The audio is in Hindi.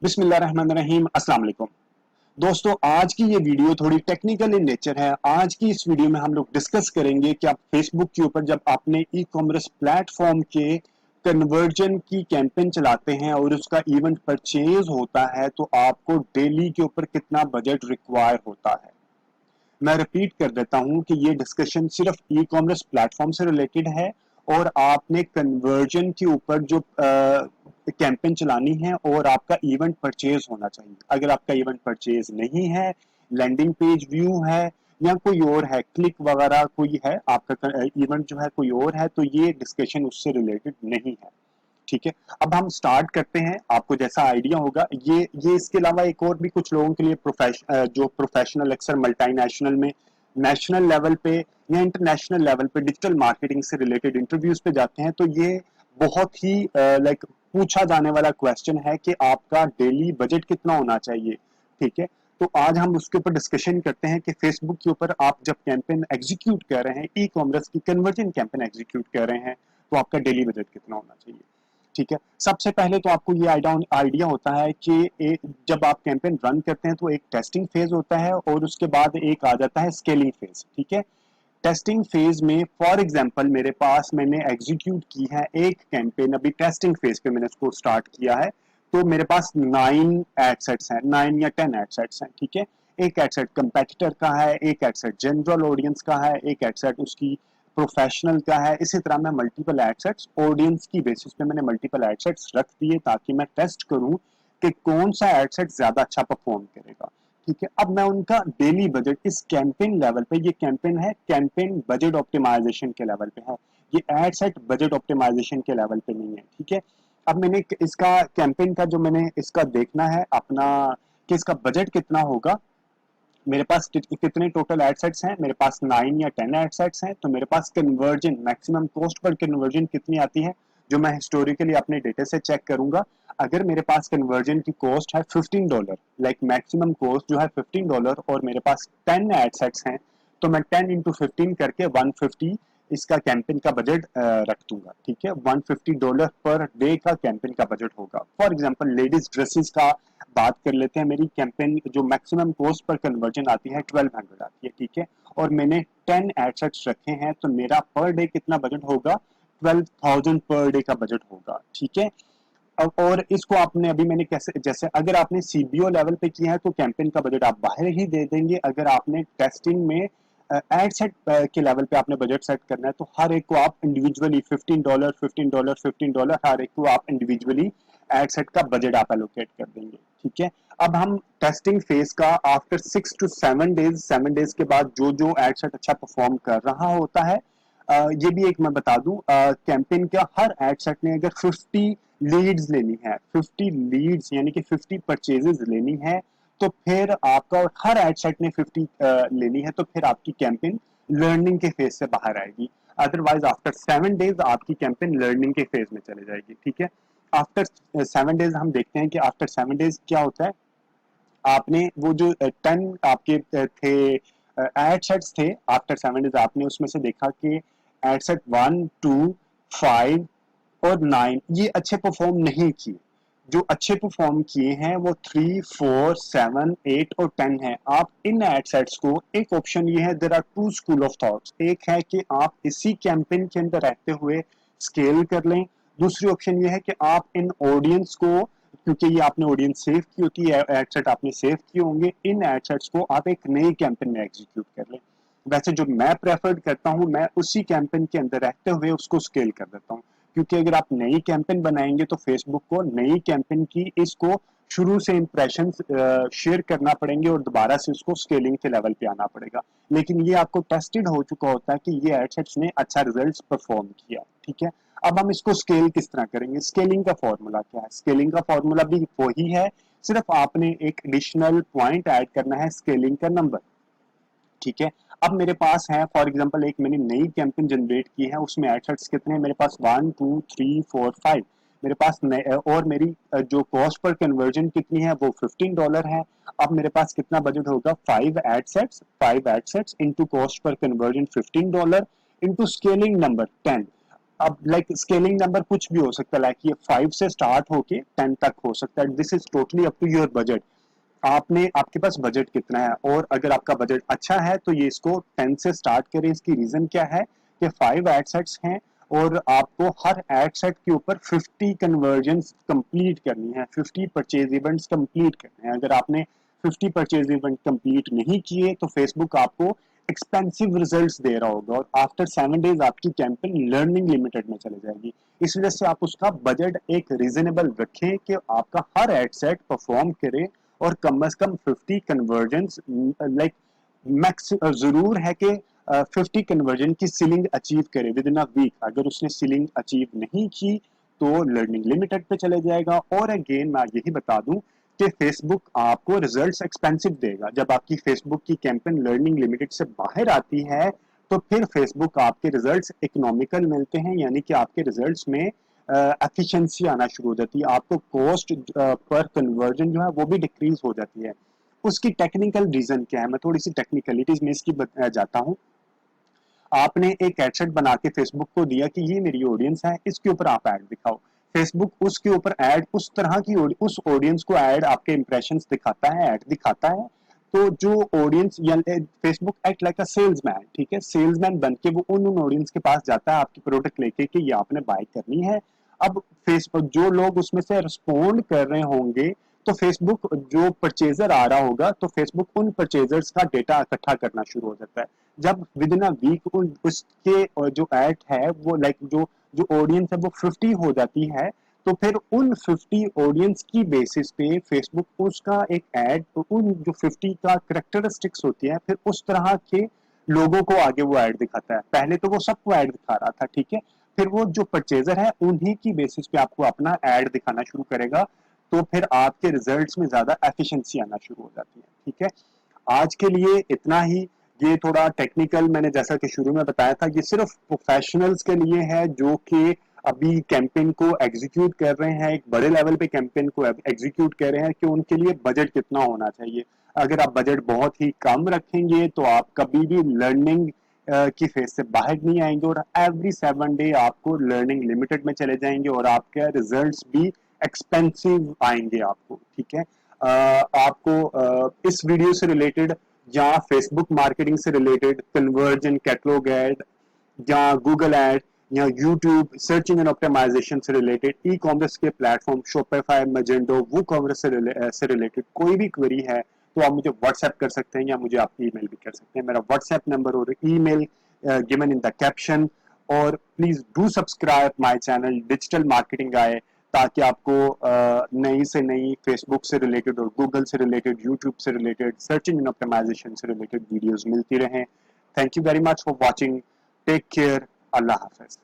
बिस्मिल्लाहिर्रहमानिर्रहीम, अस्सलाम वालेकुम। दोस्तों, आज की ये वीडियो थोड़ी टेक्निकल इन नेचर है। आज की इस वीडियो में हम लोग डिस्कस करेंगे कि आप फेसबुक के ऊपर जब अपने ई कॉमर्स प्लेटफॉर्म के कन्वर्जन की कैंपेन चलाते हैं और उसका इवेंट परचेज होता है तो आपको डेली के ऊपर कितना बजट रिक्वायर होता है। मैं रिपीट कर देता हूं कि ये डिस्कशन सिर्फ ई कॉमर्स प्लेटफॉर्म से रिलेटेड है और आपने कन्वर्जन के ऊपर जो कैंपेन चलानी है और आपका इवेंट परचेज होना चाहिए। अगर आपका इवेंट परचेज नहीं है, लैंडिंग पेज व्यू है या कोई और है, क्लिक वगैरह कोई है, आपका इवेंट जो है कोई और है, तो ये डिस्कशन उससे रिलेटेड नहीं है। ठीक है, अब हम स्टार्ट करते हैं। आपको जैसा आइडिया होगा, ये इसके अलावा एक और भी कुछ लोगों के लिए जो प्रोफेशनल अक्सर मल्टीनेशनल में नेशनल लेवल पे या इंटरनेशनल लेवल पे डिजिटल मार्केटिंग से रिलेटेड इंटरव्यूज पे जाते हैं, तो ये बहुत ही लाइक पूछा जाने वाला क्वेश्चन है कि आपका डेली बजट कितना होना चाहिए। ठीक है, तो आज हम उसके ऊपर डिस्कशन करते हैं कि फेसबुक के ऊपर आप जब कैंपेन एग्जीक्यूट कर रहे हैं, ई कॉमर्स की कन्वर्जन कैंपेन एग्जीक्यूट कर रहे हैं, तो आपका डेली बजट कितना होना चाहिए। ठीक है, सबसे पहले तो आपको ये आइडिया होता है कि जब आप कैंपेन रन करते हैं तो एक टेस्टिंग फेज होता है और उसके बाद एक आ जाता है स्केलिंग फेज। ठीक है, टेस्टिंग फेज में फॉर एग्जांपल मेरे पास मैंने एग्जीक्यूट की है एक कैंपेन, अभी टेस्टिंग फेज पे मैंने उसको स्टार्ट किया है, तो मेरे पास 9 एड सेट्स हैं, 9 या 10 एड सेट्स हैं। ठीक है, एक एड सेट कंपेटिटर का है, एक एड सेट जनरल ऑडियंस का है, एक एड सेट उसकी प्रोफेशनल का है। इसी तरह मैं मल्टीपल एड सेट्स ऑडियंस की बेसिस पे मैंने मल्टीपल एड सेट्स रख दिए ताकि मैं टेस्ट करूं कि कौन सा एड सेट ज्यादा अच्छा परफॉर्म करेगा। ठीक है, अब मैं उनका डेली बजट इस कैंपेन लेवल पे, ये कैंपेन है, कैंपेन बजट ऑप्टिमाइजेशन के लेवल पे है, ये एड सेट बजट ऑप्टिमाइजेशन के लेवल पे नहीं है। ठीक है, अब मैंने इसका कैंपेन का जो मैंने इसका देखना है अपना कि इसका बजट कितना होगा। मेरे पास कितने टोटल एड सेट्स हैं, मेरे पास 9 या 10 एड सेट्स हैं, तो मेरे पास कन्वर्जन मैक्सिमम कॉस्ट पर कन्वर्जन कितनी आती है, जो मैं हिस्टोरिकली अपने डेटा से चेक करूंगा। अगर मेरे पास कन्वर्जन की कॉस्ट है $15, लाइक मैक्सिमम कॉस्ट जो है $15, और मेरे पास 10 एड सेट्स हैं, तो मैं 10 इंटू 15 करके 150 इसका कैंपेन का बजट रख दूंगा। ठीक है, $150 पर डे का कैंपेन का बजट होगा। फॉर एग्जांपल लेडीज ड्रेसेस का बात कर लेते हैं, मेरी कैंपेन जो मैक्सिमम कॉस्ट पर कन्वर्जन आती है 1200 आती है। ठीक है, और मैंने 10 एडसेट्स रखे हैं, तो मेरा पर डे कितना बजट होगा, 12,000 पर डे का बजट होगा। ठीक है, और इसको आपने अभी मैंने कैसे, जैसे अगर आपने सीबीओ लेवल पे किया है तो कैंपेन का बजट आप बाहर ही दे देंगे। अगर आपने टेस्टिंग में एड सेट के लेवल पे आपने बजट सेट करना है, तो हर एक को आप इंडिविजुअली $15 $15 $15 हर एक को आप इंडिविजुअली एड सेट का बजट आप एलोकेट कर देंगे। ठीक है, अब हम टेस्टिंग फेज का आफ्टर 6 to 7 डेज, 7 डेज के बाद जो जो एड सेट अच्छा परफॉर्म कर रहा होता है, ये भी एक मैं बता दूं, कैंपेन का हर एड सेट ने अगर 50 लीड्स लेनी है, 50 लीड्स यानी कि 50 परचेजेस लेनी है, तो फिर आपका, और हर एड सेट ने 50 लेनी है, तो फिर आपकी कैंपेन लर्निंग के फेज से बाहर आएगी। अदरवाइज आफ्टर 7 डेज आपकी कैंपेन लर्निंग के फेज में चले जाएगी। ठीक है, आफ्टर 7 डेज हम देखते हैं कि आफ्टर 7 डेज क्या होता है। आपने वो जो 10 आपके थे एड सेट्स थे, आफ्टर 7 डेज आपने उसमें से देखा कि एड सेट 1 2 5 और 9 ये अच्छे परफॉर्म नहीं किए। जो अच्छे परफॉर्म किए हैं वो 3 4 7 8 और 10 है। आप इन एड सेट्स को, एक ऑप्शन ये है, there are two school of thoughts, एक है कि आप इसी कैंपेन के अंदर रहते हुए स्केल कर लें। दूसरी ऑप्शन ये है कि आप इन ऑडियंस को, क्योंकि ये आपने ऑडियंस सेव की होती है, एड सेट आपने सेव किए होंगे, इन एड सेट्स को आप एक नई कैंपेन में एग्जीक्यूट कर लें। वैसे जो मैं प्रेफर्ड करता हूं, मैं उसी कैंपेन के अंदर रहते हुए उसको स्केल कर देता हूं, क्योंकि अगर आप नई कैंपेन बनाएंगे तो फेसबुक को नई कैंपेन की इसको शुरू से इंप्रेशन शेयर करना पड़ेंगे और दोबारा से उसको स्केलिंग के लेवल पे आना पड़ेगा। लेकिन ये आपको टेस्टेड हो चुका होता है कि ये एडसेट्स ने अच्छा रिजल्ट परफॉर्म किया। ठीक है, अब हम इसको स्केल किस तरह करेंगे, स्केलिंग का फॉर्मूला क्या है, स्केलिंग का फॉर्मूला भी वही है, सिर्फ आपने एक एडिशनल पॉइंट ऐड करना है, स्केलिंग का नंबर। ठीक है, अब मेरे पास है फॉर एग्जांपल एक मैंने नई कैंपेन जनरेट की है, उसमें एडसेट्स कितने हैं, मेरे पास 1 2 3 4 5 मेरे पास और मेरी जो कॉस्ट पर कन्वर्जन कितनी है वो $15 है। अब मेरे पास कितना बजट होगा, 5 एड सेट्स इंटू कॉस्ट पर कन्वर्जन $15 इंटू स्केलिंग नंबर 10। अब लाइक स्केलिंग नंबर कुछ भी हो सकता है, लाइक ये 5 से स्टार्ट होके 10 तक हो सकता है। This is totally up to your budget. आपने आपके पास बजट कितना है, और अगर आपका बजट अच्छा है तो ये इसको 10 से स्टार्ट करें। इसकी रीजन क्या है कि 5 एड सेट्स हैं और आपको हर एड सेट के ऊपर 50 कन्वर्जन कंप्लीट करनी है, 50 परचेज इवेंट्स कंप्लीट करने हैं। अगर आपने 50 परचेज इवेंट कंप्लीट नहीं किए तो फेसबुक आपको एक्सपेंसिव रिजल्ट्स दे रहा होगा, और आफ्टर 7 डेज आपकी कैंपेन लर्निंग लिमिटेड में चले जाएगी। इस वजह से आप उसका बजट एक रीजनेबल रखें कि आपका हर एड सेट परफॉर्म करे और कम से कम 50 कन्वर्जन लाइक मैक्स जरूर है कि 50 कन्वर्जन की सीलिंग अचीव करे विद इन अ वीक। अगर उसने सीलिंग अचीव नहीं की तो लर्निंग लिमिटेड पे चले जाएगा। और अगेन मैं यही बता दूं कि फेसबुक आपको रिजल्ट्स एक्सपेंसिव देगा। जब आपकी फेसबुक की कैंपेन लर्निंग लिमिटेड से बाहर आती है तो फिर फेसबुक आपके रिजल्ट्स इकोनॉमिकल मिलते हैं, यानी कि आपके रिजल्ट्स में एफिशिएंसी आना शुरू हो जाती है, आपको कॉस्ट पर कन्वर्जन जो है वो भी डिक्रीज हो जाती है। उसकी टेक्निकल रीजन क्या है, मैं थोड़ी सी टेक्निकलिटीज में इसकी जाता हूँ। आपने एक एडसेट बना के फेसबुक को दिया कि ये मेरी ऑडियंस है, इसके ऊपर आप ऐड दिखाओ। फेसबुक उसके ऊपर ऐड उस तरह की उस ऑडियंस को ऐड आपके इंप्रेशंस दिखाता है, ऐड दिखाता है। तो जो ऑडियंस या फेसबुक एक्ट लाइक अ सेल्समैन, ठीक है, सेल्समैन बन के वो उन ऑडियंस के पास जाता है आपकी प्रोडक्ट लेके कि ये आपने बाय करनी है। अब फेसबुक जो लोग उसमें से रिस्पोंड कर रहे होंगे तो फेसबुक जो परचेजर आ रहा होगा तो फेसबुक उन परचेजर्स का डेटा इकट्ठा करना शुरू हो जाता है। जब विद इन अ वीक उसके जो एड है वो लाइक जो जो ऑडियंस है वो 50 हो जाती है, तो फिर उन 50 ऑडियंस की बेसिस पे फेसबुक उसका एक एड तो उन जो 50 का करेक्टरिस्टिक्स होती है फिर उस तरह के लोगों को आगे वो ऐड दिखाता है। पहले तो वो सबको ऐड दिखा रहा था, ठीक है, फिर वो जो परचेजर है उन्हीं की बेसिस पे आपको अपना ऐड दिखाना शुरू करेगा। तो फिर आपके रिजल्ट्स में ज्यादा एफिशिएंसी आना शुरू हो जाती है, ठीक है। आज के लिए इतना ही। ये थोड़ा टेक्निकल मैंने जैसा कि शुरू में बताया था, ये सिर्फ प्रोफेशनल्स के लिए है जो कि अभी कैंपेन को एग्जीक्यूट कर रहे हैं, एक बड़े लेवल पे कैंपेन को एग्जीक्यूट कर रहे हैं, कि उनके लिए बजट कितना होना चाहिए। अगर आप बजट बहुत ही कम रखेंगे तो आप कभी भी लर्निंग की फेज से बाहर नहीं आएंगे, और एवरी 7 डे आपको लर्निंग लिमिटेड में चले जाएंगे और आपके रिजल्ट्स भी एक्सपेंसिव आएंगे आपको, ठीक है। आपको इस वीडियो से रिलेटेड या फेसबुक मार्केटिंग से रिलेटेड कन्वर्जन, कैटलॉग एड या गूगल एड या यूट्यूब सर्चिंग एंड ऑप्टिमाइजेशन से रिलेटेड, ई कॉमर्स के प्लेटफॉर्म शॉपिफाई, मजेंडो, वो कॉमर्स से रिलेटेड कोई भी क्वेरी है तो आप मुझे व्हाट्सएप कर सकते हैं या मुझे आप ईमेल भी कर सकते हैं। मेरा व्हाट्सएप नंबर और email given in the caption. और please do subscribe my channel digital marketing guy, ताकि आपको नई से नई फेसबुक से रिलेटेड और गूगल से रिलेटेड, यूट्यूब से रिलेटेड, सर्चिंग एंड ऑप्टिमाइजेशन से रिलेटेड वीडियोस मिलती रहें। Thank you very much for watching. Take care. अल्लाह हाफिज।